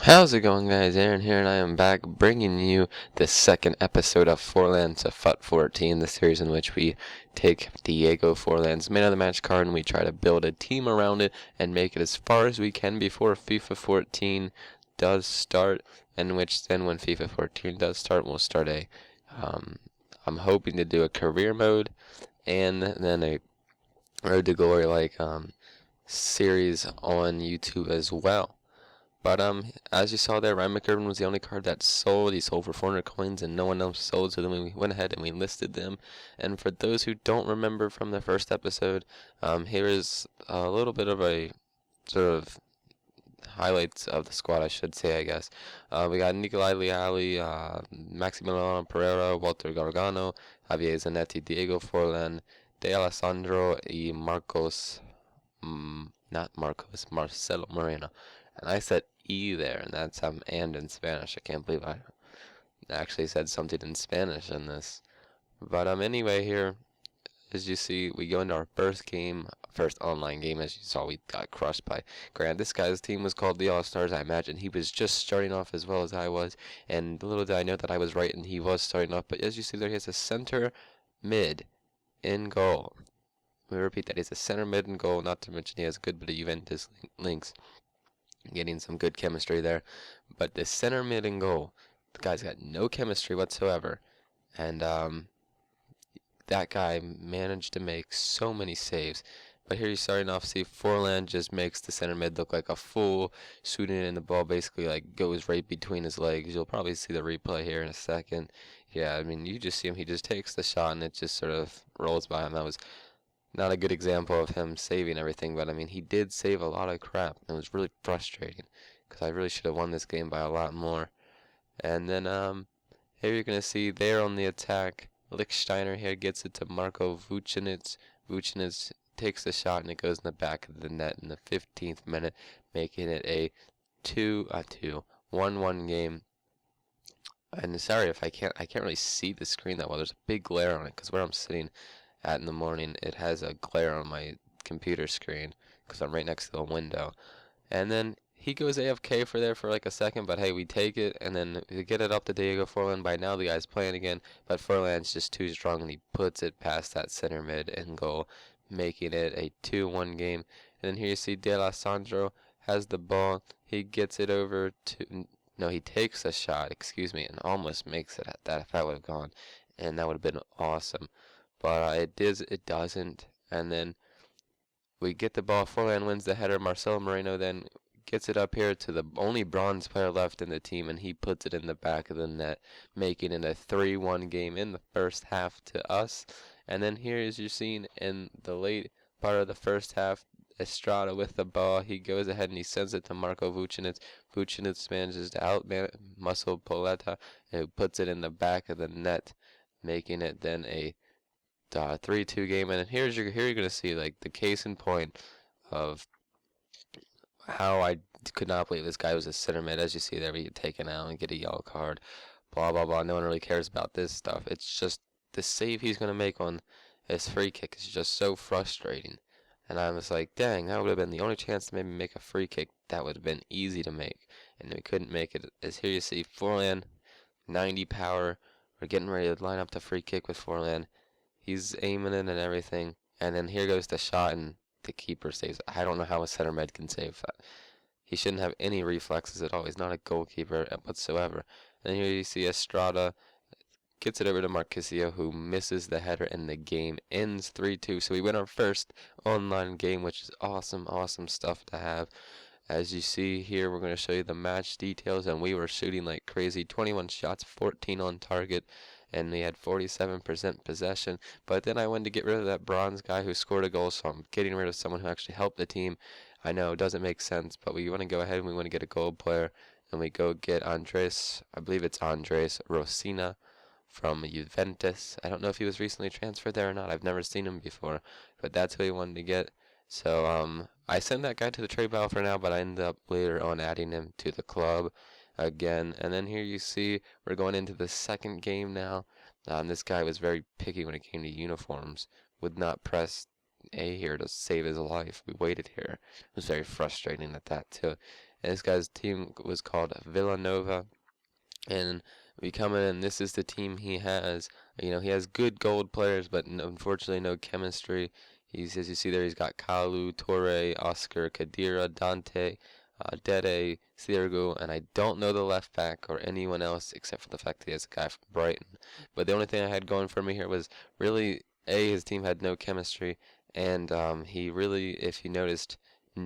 How's it going, guys? Aaron here, and I am back bringing you the second episode of Forlán to FUT 14, the series in which we take Diego Forlán's Man of the Match card and we try to build a team around it and make it as far as we can before FIFA 14 does start, and which then when FIFA 14 does start, we'll start I'm hoping to do a career mode and then a Road to Glory series on YouTube as well. But as you saw there, Ryan McIrvin was the only card that sold. He sold for 400 coins and no one else sold, so then we went ahead and we listed them. And for those who don't remember from the first episode, here is a little bit of a sort of highlights of the squad, I should say, I guess. We got Nicolai Leali, Maximiliano Pereira, Walter Gargano, Javier Zanetti, Diego Forlán, De Alessandro, y Marcelo Moreno. And I said E there, and that's and in Spanish. I can't believe I actually said something in Spanish in this. But anyway, here, as you see, we go into our first online game. As you saw, we got crushed by Grant. This guy's team was called the All-Stars. I imagine he was just starting off as well as I was, and little did I know that I was right, and he was starting off. But as you see there, he has a center mid in goal. We repeat that, he's a center mid in goal, not to mention he has a good bit of Juventus links. Getting some good chemistry there. But the center mid and goal, the guy's got no chemistry whatsoever. And that guy managed to make so many saves. But here you're starting off, see Forlán just makes the center mid look like a fool, shooting it in the ball basically like goes right between his legs. You'll probably see the replay here in a second. Yeah, I mean, you just see him, he just takes the shot and it just sort of rolls by him. That was not a good example of him saving everything, but I mean, he did save a lot of crap. It was really frustrating because I really should have won this game by a lot more. And then here you're going to see there on the attack, Lichtsteiner here gets it to Marco Vucinic. Vucinic takes the shot and it goes in the back of the net in the 15th minute, making it a 1-1 game. And sorry if I can't really see the screen that well. There's a big glare on it because where I'm sitting at in the morning, it has a glare on my computer screen because I'm right next to the window. And then he goes AFK for like a second, but hey, we take it and then we get it up to Diego Forlán. By now the guy's playing again, but Forlán's just too strong and he puts it past that center mid and goal, making it a 2-1 game. And then here you see De Alessandro has the ball. He gets it over to he takes a shot, and almost makes it. That if that would have gone, and that would have been awesome. But it doesn't, and then we get the ball. Forlán wins the header. Marcelo Moreno then gets it up here to the only bronze player left in the team, and he puts it in the back of the net, making it a 3-1 game in the first half to us. And then here, as you're seeing in the late part of the first half, Estrada with the ball, he goes ahead and he sends it to Marco Vucinic. Vucinic manages to out-muscle Poletta, who puts it in the back of the net, making it then a 3-2 game. And here you're going to see like the case in point of how I could not believe this guy was a center mid. As you see there, we get taken out and get a yellow card, blah blah blah. No one really cares about this stuff. It's just the save he's going to make on his free kick is just so frustrating. And I was like, dang, that would have been the only chance to maybe make a free kick that would have been easy to make, and we couldn't make it. As here you see Forlán, 90 power. We're getting ready to line up the free kick with Forlán. He's aiming it and everything, and then here goes the shot, and the keeper saves. I don't know how a center mid can save that. He shouldn't have any reflexes at all. He's not a goalkeeper whatsoever. And here you see Estrada gets it over to Marquisio, who misses the header, and the game ends 3-2. So we win our first online game, which is awesome stuff to have. As you see here, we're going to show you the match details, and we were shooting like crazy. 21 shots, 14 on target, and we had 47% possession. But then I wanted to get rid of that bronze guy who scored a goal, so I'm getting rid of someone who actually helped the team. I know it doesn't make sense, but we want to go ahead and we want to get a gold player, and we go get Andres, I believe it's Andres Rosina from Juventus. I don't know if he was recently transferred there or not. I've never seen him before, but that's who we wanted to get. So I sent that guy to the trade pile for now, but I ended up later on adding him to the club again. And then here you see we're going into the second game now. This guy was very picky when it came to uniforms. Would not press A here to save his life. We waited here. It was very frustrating at that too. and this guy's team was called Villanova. And we come in, and this is the team he has. You know, he has good gold players, but unfortunately no chemistry. He's, as you see there, he's got Kalu, Torre, Oscar, Kadira, Dante, Dede, Sergo, and I don't know the left back or anyone else except for the fact that he has a guy from Brighton. But the only thing I had going for me here was really, his team had no chemistry, and he really, if you noticed,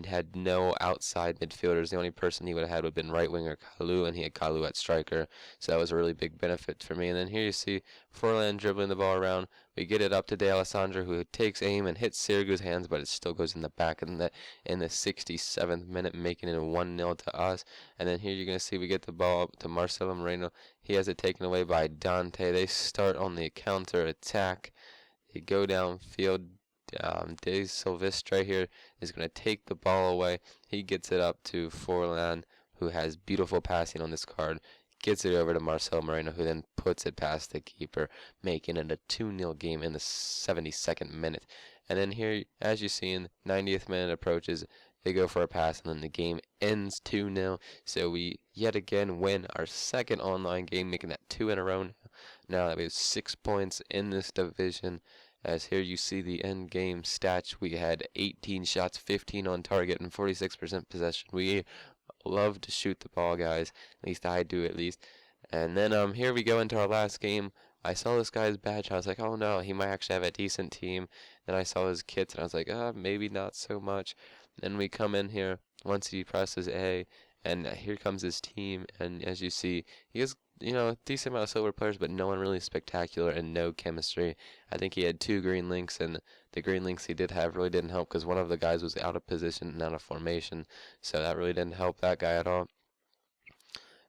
had no outside midfielders. The only person he would have had would have been right winger Kalu, and he had Kalu at striker, so that was a really big benefit for me. And then here you see Forlán dribbling the ball around. We get it up to De Alessandro, who takes aim and hits Sirigu's hands, but it still goes in the back of the net in the 67th minute, making it a 1-0 to us. And then here you're going to see we get the ball up to Marcelo Moreno. He has it taken away by Dante. They start on the counter attack. They go downfield. De Silvestre here is going to take the ball away. He gets it up to Forlán, who has beautiful passing on this card. Gets it over to Marcelo Moreno, who then puts it past the keeper, making it a 2-0 game in the 72nd minute. And then here, as you see in the 90th minute approaches, they go for a pass, and then the game ends 2-0. So we yet again win our second online game, making that 2 in a row. Now that we have 6 points in this division. As here you see the end game stats, we had 18 shots, 15 on target, and 46% possession. We love to shoot the ball, guys. At least I do, at least. And then here we go into our last game. I saw this guy's badge. I was like, oh no, he might actually have a decent team. Then I saw his kits, and I was like, maybe not so much. Then we come in here once he presses A, and here comes his team. And as you see, he has, you know, a decent amount of silver players, but no one really spectacular and no chemistry. I think he had 2 green links, and the green links he did have really didn't help because one of the guys was out of position and out of formation, so that really didn't help that guy at all.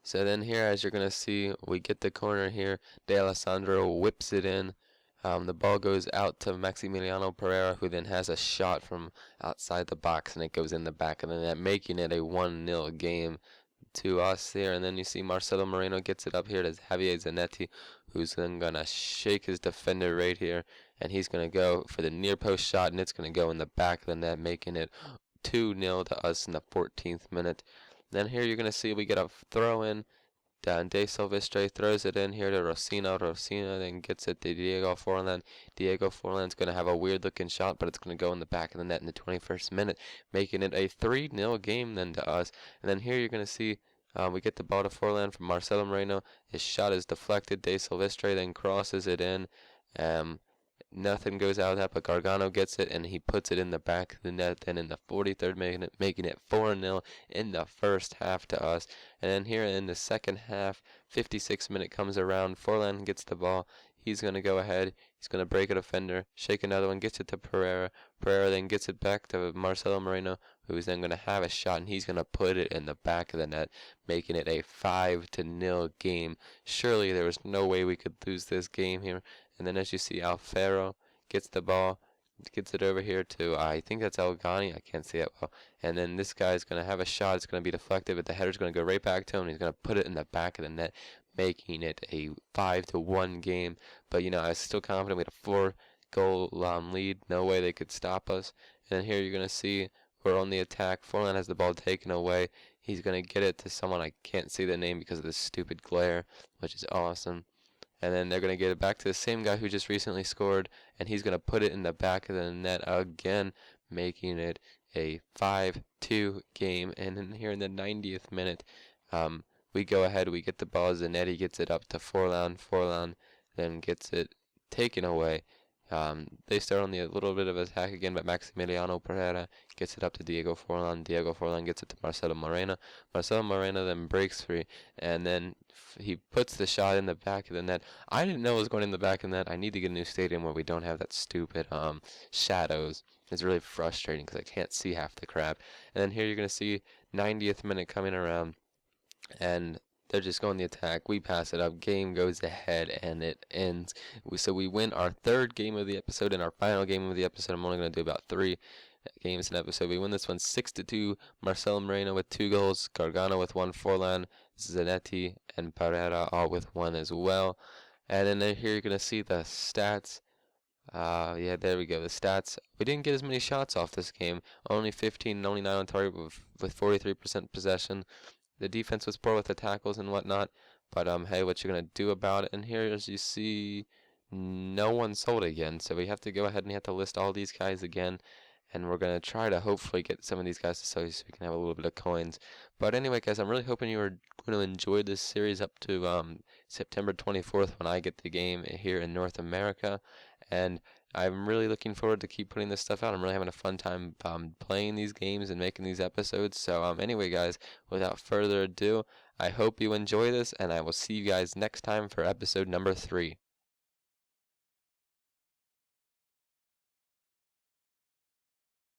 So then here, as you're going to see, we get the corner here. De Alessandro whips it in. The ball goes out to Maximiliano Pereira, who then has a shot from outside the box, and it goes in the back of the net, making it a 1-0 game to us here. And then you see Marcelo Moreno gets it up here to Javier Zanetti, who's then going to shake his defender right here, and he's going to go for the near post shot, and it's going to go in the back of the net, making it 2-0 to us in the 14th minute. Then here you're going to see we get a throw in. De Silvestre throws it in here to Rosina. Rosina then gets it to Diego Forlán. Diego Forlán's going to have a weird looking shot, but it's going to go in the back of the net in the 21st minute, making it a 3-0 game then to us. And then here you're going to see we get the ball to Forlán from Marcelo Moreno. His shot is deflected. De Silvestre then crosses it in. Nothing goes out of that, but Gargano gets it, and he puts it in the back of the net then in the 43rd minute, making it 4-0 in the first half to us. And then here in the second half, 56th minute comes around. Forlán gets the ball. He's going to go ahead. He's going to break a defender, shake another one, gets it to Pereira. Pereira then gets it back to Marcelo Moreno, who is then going to have a shot, and he's going to put it in the back of the net, making it a 5-0 game. Surely there was no way we could lose this game here. And then as you see, Alfaro gets the ball, gets it over here to, I think that's El Ghani. I can't see it well. And then this guy's going to have a shot. It's going to be deflected, but the header's going to go right back to him. He's going to put it in the back of the net, making it a 5-1 game. But, you know, I was still confident. We had a 4-goal lead. No way they could stop us. And then here you're going to see we're on the attack. Forlán has the ball taken away. He's going to get it to someone. I can't see the name because of the stupid glare, which is awesome. And then they're going to get it back to the same guy who just recently scored, and he's going to put it in the back of the net again, making it a 5-2 game. And then here in the 90th minute, we go ahead, we get the ball. Zanetti gets it up to Forlán. Forlán then gets it taken away. They start on the little bit of attack again, but Maximiliano Pereira gets it up to Diego Forlán. Diego Forlán gets it to Marcelo Moreno. Marcelo Moreno then breaks free, and then he puts the shot in the back of the net. I didn't know it was going in the back of the net. I need to get a new stadium where we don't have that stupid shadows. It's really frustrating because I can't see half the crap. And then here you're going to see 90th minute coming around, and they're just going the attack. We pass it up. Game goes ahead, and it ends. So we win our 3rd game of the episode and our final game of the episode. I'm only going to do about 3 games an episode. We win this one 6-2. Marcelo Moreno with 2 goals. Gargano with 1. Forlán, Zanetti, and Pereira all with 1 as well. And then here you're going to see the stats. Yeah, there we go. The stats. We didn't get as many shots off this game. Only 15 and only 9 on target with 43% possession. The defense was poor with the tackles and whatnot. But hey, what you're gonna do about it? And here, as you see, no one sold again. So we have to go ahead and have to list all these guys again. And we're gonna try to hopefully get some of these guys to sell so we can have a little bit of coins. But anyway, guys, I'm really hoping you are going to enjoy this series up to September 24th when I get the game here in North America. And I'm really looking forward to keep putting this stuff out. I'm really having a fun time playing these games and making these episodes. So anyway, guys, without further ado, I hope you enjoy this, and I will see you guys next time for episode number 3.